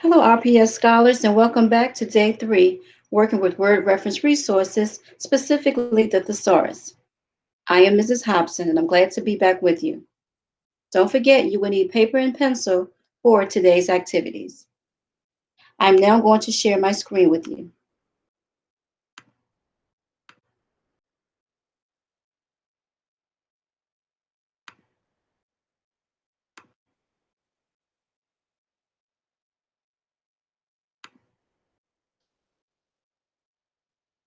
Hello, RPS scholars, and welcome back to day 3, working with word reference resources, specifically the Thesaurus. I am Mrs. Hobson, and I'm glad to be back with you. Don't forget, you will need paper and pencil for today's activities. I'm now going to share my screen with you.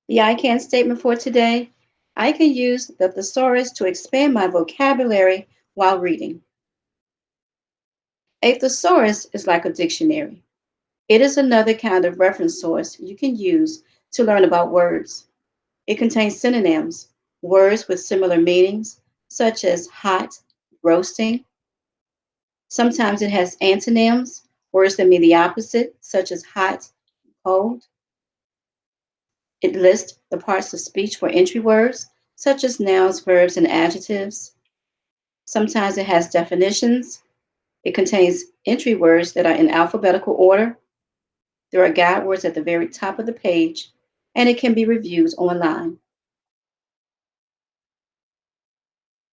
The I can statement for today: I can use the Thesaurus to expand my vocabulary while reading. A thesaurus is like a dictionary. It is another kind of reference source you can use to learn about words. It contains synonyms, words with similar meanings, such as hot, roasting. Sometimes it has antonyms, words that mean the opposite, such as hot, cold. It lists the parts of speech for entry words, such as nouns, verbs, and adjectives. Sometimes it has definitions. It contains entry words that are in alphabetical order. There are guide words at the very top of the page, and it can be reviewed online.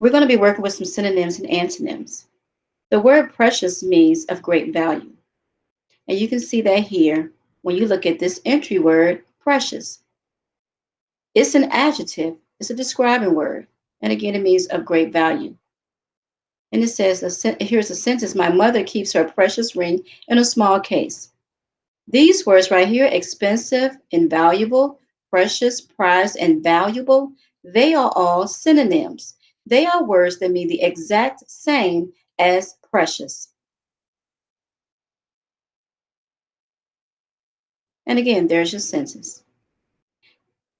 We're going to be working with some synonyms and antonyms. The word precious means of great value. And you can see that here when you look at this entry word, precious. It's an adjective, it's a describing word. And again, it means of great value. And it says, here's a sentence: my mother keeps her precious ring in a small case. These words right here, expensive, invaluable, precious, prized, and valuable, they are all synonyms. They are words that mean the exact same as precious. And again, there's your sentence.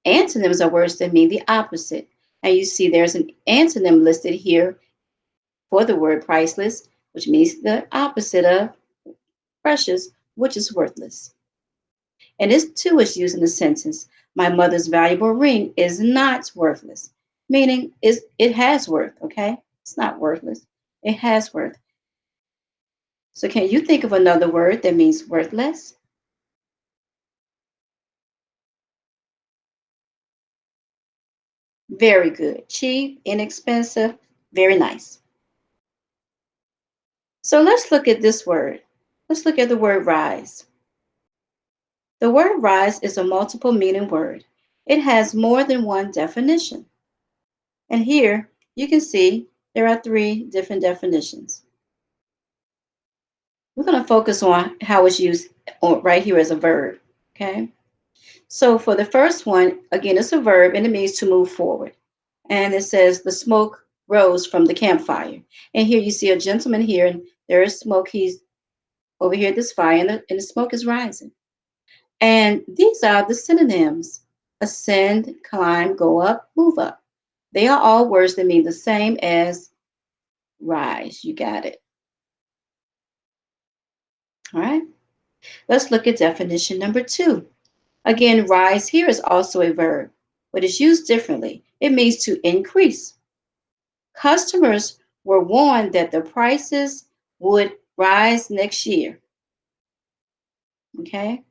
Antonyms are words that mean the opposite. And you see there's an antonym listed here for the word priceless, which means the opposite of precious, which is worthless. And this too is used in the sentence: my mother's valuable ring is not worthless, meaning it has worth, okay? It's not worthless, it has worth. So can you think of another word that means worthless? Very good. Cheap, inexpensive, very nice. So let's look at this word. Let's look at the word rise. The word rise is a multiple meaning word. It has more than one definition. And here you can see there are 3 different definitions. We're going to focus on how it's used right here as a verb. Okay. So for the first one, again, it's a verb and it means to move forward. And it says the smoke rose from the campfire. And here you see a gentleman here, and there is smoke. He's over here at this fire, and the smoke is rising. And these are the synonyms: ascend, climb, go up, move up. They are all words that mean the same as rise. You got it. All right. Let's look at definition number 2. Again, rise here is also a verb, but it's used differently. It means to increase. Customers were warned that the prices would rise next year. Okay.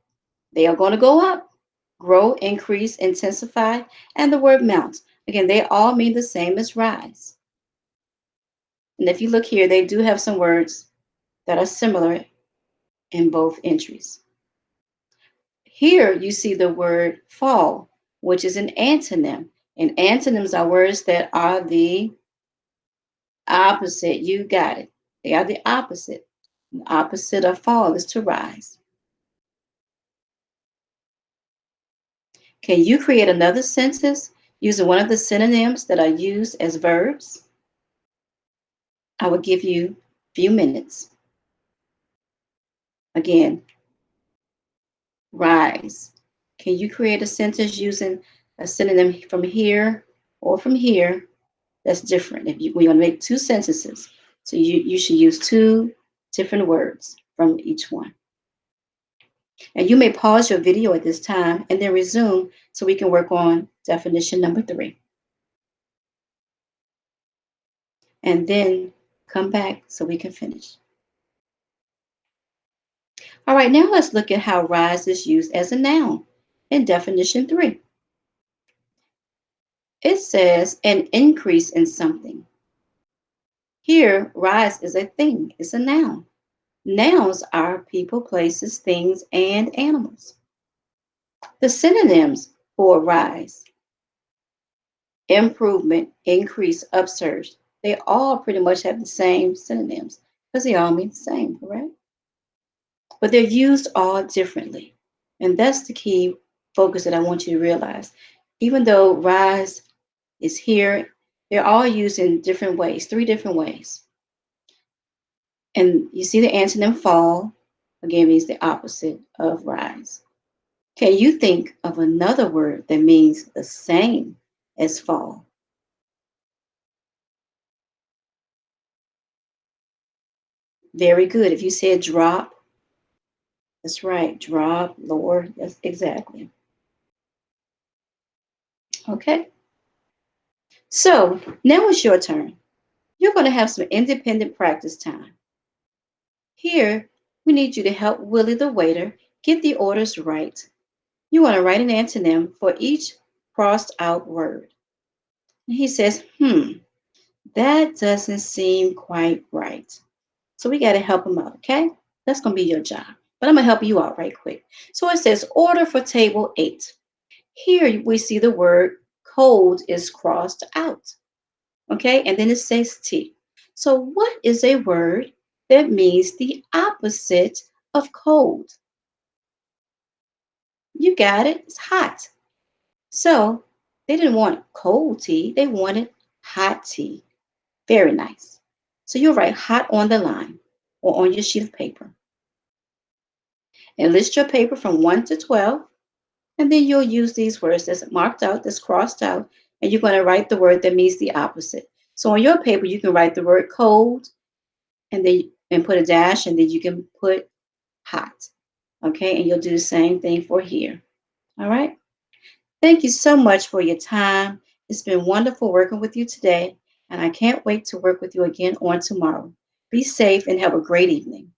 They are going to go up, grow, increase, intensify, and the word mount. Again, they all mean the same as rise. And if you look here, they do have some words that are similar in both entries. Here you see the word fall, which is an antonym. And antonyms are words that are the opposite. You got it. They are the opposite. The opposite of fall is to rise. Can you create another sentence using one of the synonyms that are used as verbs? I will give you a few minutes. Again, rise. Can you create a sentence using a synonym from here or from here that's different? If we want to make 2 sentences, so you should use 2 different words from each one. And you may pause your video at this time and then resume so we can work on definition number 3. And then come back so we can finish. All right, now let's look at how rise is used as a noun in definition 3. It says an increase in something. Here, rise is a thing, it's a noun. Nouns are people, places, things, and animals. The synonyms for rise: improvement, increase, upsurge, they all pretty much have the same synonyms because they all mean the same, correct? But they're used all differently. And that's the key focus that I want you to realize. Even though rise is here, they're all used in different ways, 3 different ways. And you see the antonym fall, again, means the opposite of rise. Can you think of another word that means the same as fall? Very good. If you said drop, that's right. Drop, lower. That's exactly. Okay. So now it's your turn. You're going to have some independent practice time. Here, we need you to help Willie the waiter get the orders right. You want to write an antonym for each crossed out word. And he says, that doesn't seem quite right. So we got to help him out, okay? That's going to be your job. But I'm going to help you out right quick. So it says order for table 8. Here we see the word cold is crossed out, okay? And then it says T. So what is a word that means the opposite of cold? You got it. It's hot. So they didn't want cold tea. They wanted hot tea. Very nice. So you'll write hot on the line or on your sheet of paper. And list your paper from 1 to 12. And then you'll use these words that's marked out, that's crossed out, and you're going to write the word that means the opposite. So on your paper, you can write the word cold and put a dash, and then you can put hot. Okay, and you'll do the same thing for here. All right. Thank you so much for your time. It's been wonderful working with you today, and I can't wait to work with you again on tomorrow. Be safe and have a great evening.